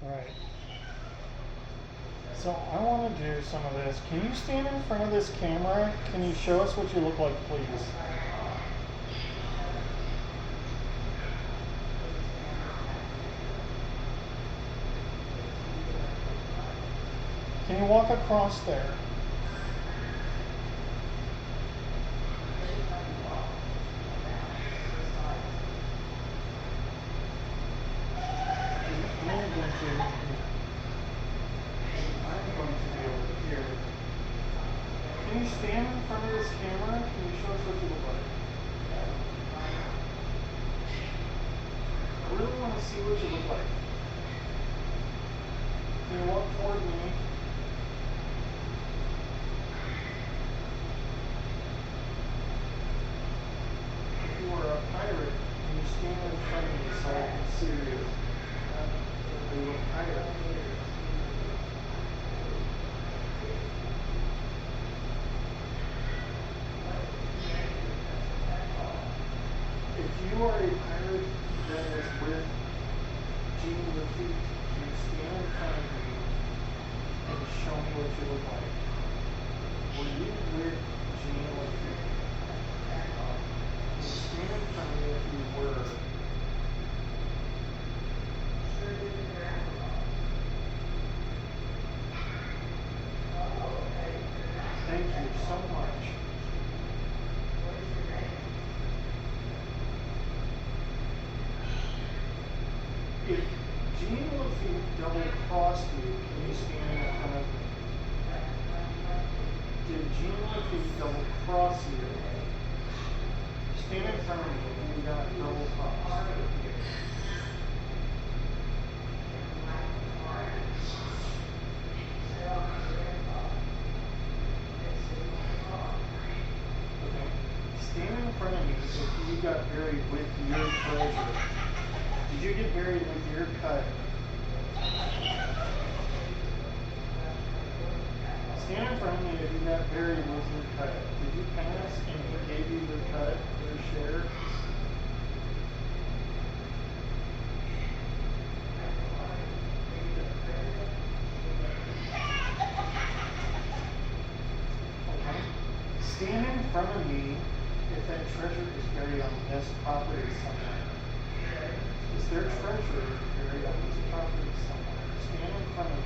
Right. So I want to do some of this. Can you stand in front of this camera? Can you show us what you look like, please? Can you walk across there? I'm going to be over here. Can you stand in front of this camera? Can you show us what you look like? I really want to see what you look like. Can you walk toward me? If you were a pirate, can you stand in front of me so I can see you? Are you a pirate? If you are a pirate that is with Jean Lafitte, can you stand in front of me and show me what you look like? Were you with Jean Lafitte? Can you stand in front of me if you were? Thank you so much. If Jean Lafitte double-crossed you, can you stand in front of me? Did Jean Lafitte double-cross you? Stand in front of me if you got double-crossed. Okay. Stand in front of me if you got buried with your treasure. Did you get buried with your cut? Stand in front of me if you got buried with your cut. Did you pass and he gave you your cut, your share? Okay. Stand in front of me if that treasure is buried on this property somewhere. Is there treasure buried on this property somewhere? Stand in front of me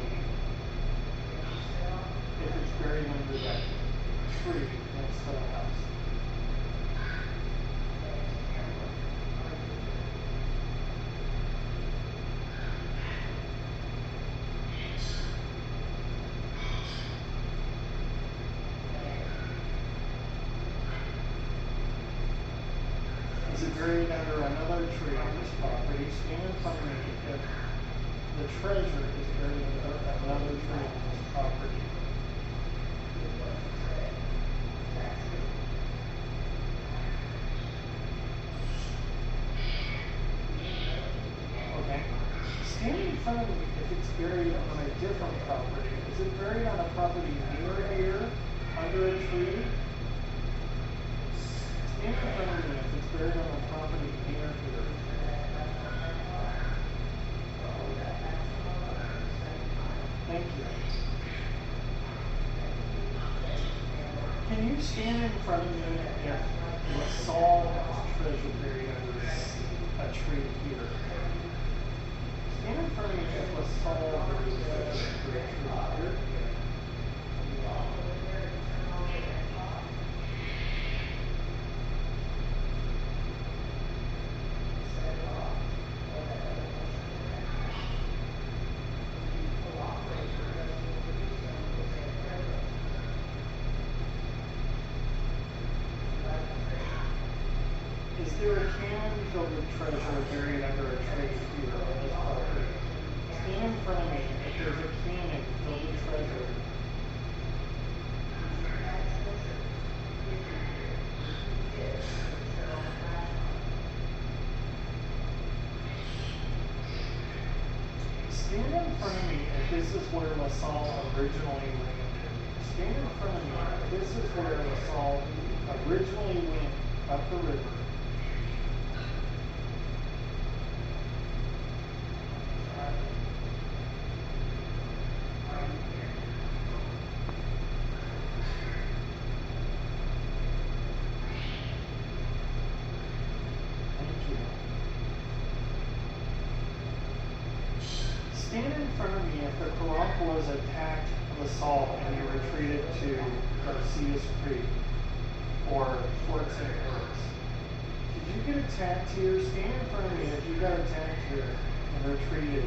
if it's buried under that tree next to the house. Is it buried under another tree on this property? Stand in front of me if the treasure is buried under another tree on this property. Okay. Stand in front of me if it's buried on a different property. Is it buried on a property near here, under a tree? Stand in front of me if it's buried on a property near here. Thank you. Can you stand in front of me if LaSalle has treasure buried under a tree here? Stand in front of me if LaSalle buried treasure under a tree here. Is there a cannon filled with treasure buried under a tree here on this property? Stand in front of me if there's a cannon filled with treasure. Stand in front of me if this is where LaSalle originally landed. Stand in front of me if this is where LaSalle originally went up the river. stand in front of me if the carunculus attacked the salt and you retreated to Garcia's Creek or Fort St. Louis. Did you get attacked here? Stand in front of me if you got attacked here and retreated.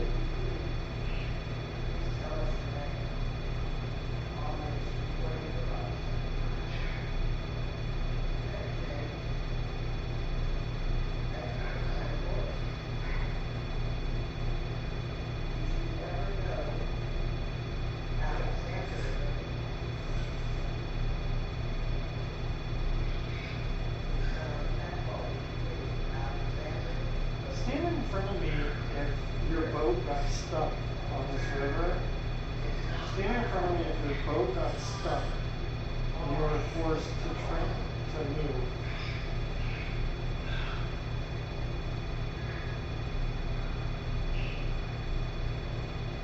Stand in front of me if your boat got stuck on this river. Stand in front of me if your boat got stuck and you were forced to move.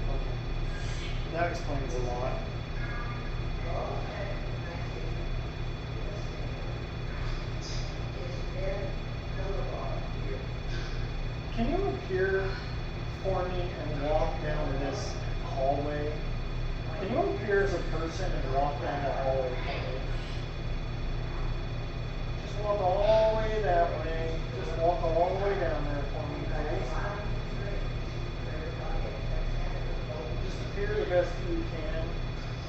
Okay. That explains a lot. Can you appear for me and walk down this hallway? Can you appear as a person and walk down the hallway for me? Just walk all the way that way. Just walk all the way down there for me, please. Just appear the best you can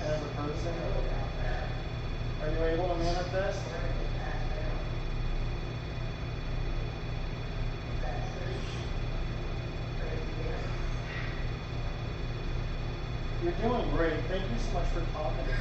as a person. Are you able to manifest? You're doing great. Thank you so much for talking to me.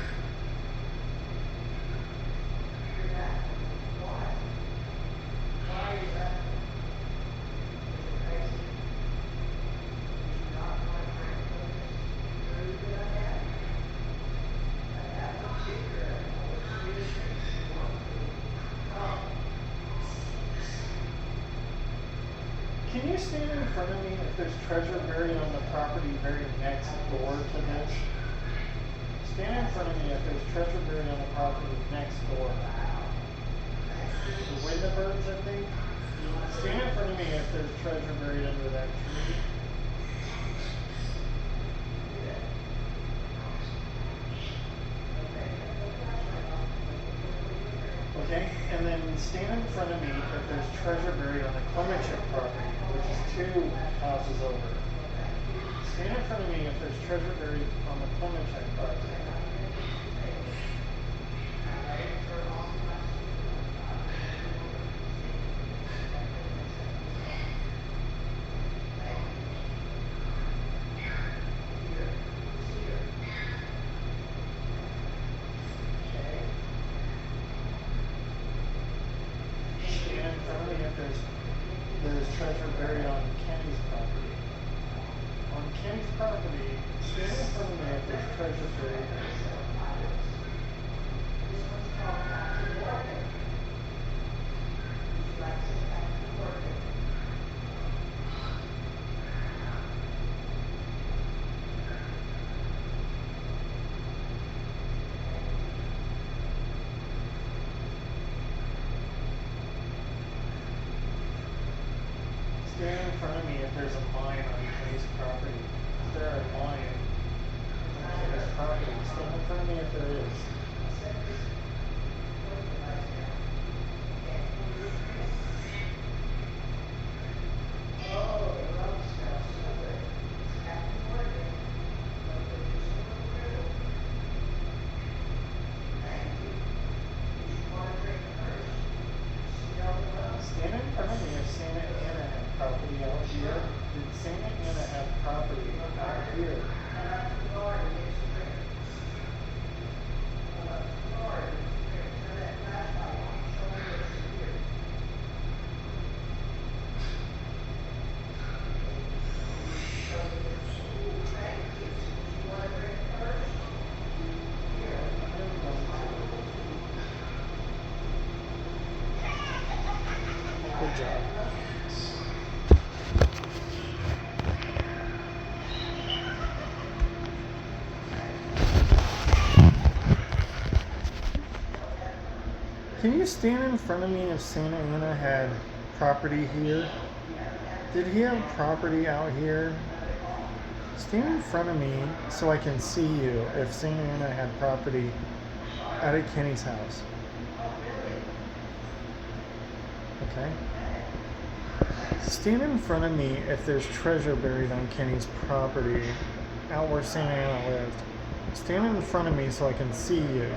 Can you stand in front of me if there's treasure buried on the property very next door to this? Stand in front of me if there's treasure buried on the property next door. The Windabirds, I think. Stand in front of me if there's treasure buried under that tree. Okay, and then stand in front of me if there's treasure buried on the Clemachik property, which is 2 houses over. Stand in front of me if there's treasure buried on the Clemachik property. Stand in front of me if there's treasure buried on Kenny's property. On Kenny's property, stand in front of me if there's treasure buried. Stand in front of me if there's a mine on Kenny's property. Is there a mine on Kenny's property? Stand in front of me if there is. Stand in front of me if Santa Ana had property out here. Did Santa Ana have property out here? Good job. Can you stand in front of me if Santa Ana had property here? Did he have property out here? Stand in front of me so I can see you if St. Anna had property out at Kenny's house. Okay? Stand in front of me if there's treasure buried on Kenny's property out where St. Anna lived. Stand in front of me so I can see you.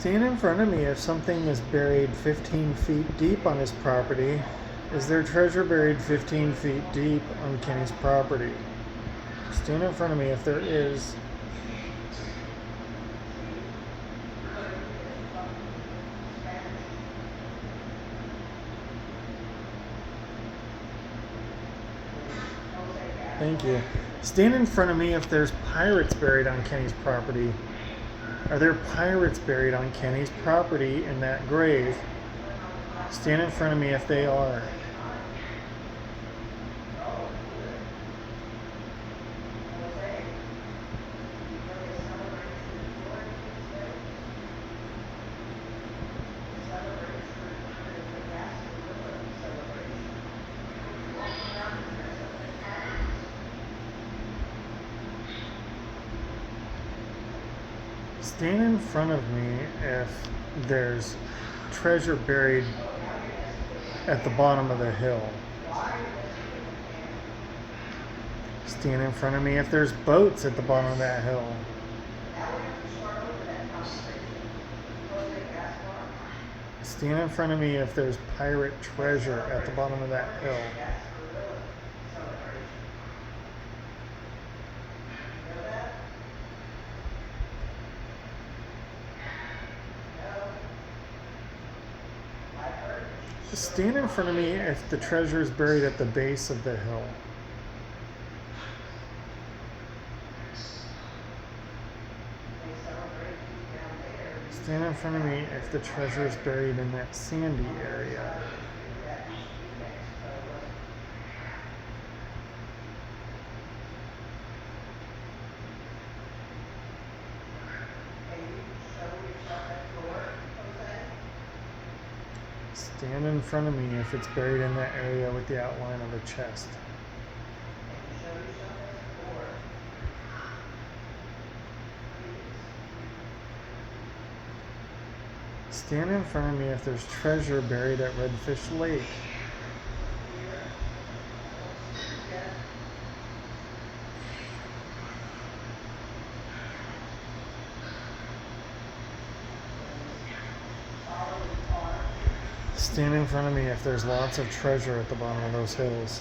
Stand in front of me if something is buried 15 feet deep on his property. Is there treasure buried 15 feet deep on Kenny's property? Stand in front of me if there is. Thank you. Stand in front of me if there's pirates buried on Kenny's property. Are there pirates buried on Kenny's property in that grave? Stand in front of me if they are. Stand in front of me if there's treasure buried at the bottom of the hill. Stand in front of me if there's boats at the bottom of that hill. Stand in front of me if there's pirate treasure at the bottom of that hill. Stand in front of me if the treasure is buried at the base of the hill. Stand in front of me if the treasure is buried in that sandy area. Stand in front of me if it's buried in that area with the outline of a chest. Stand in front of me if there's treasure buried at Redfish Lake. Stand in front of me if there's lots of treasure at the bottom of those hills.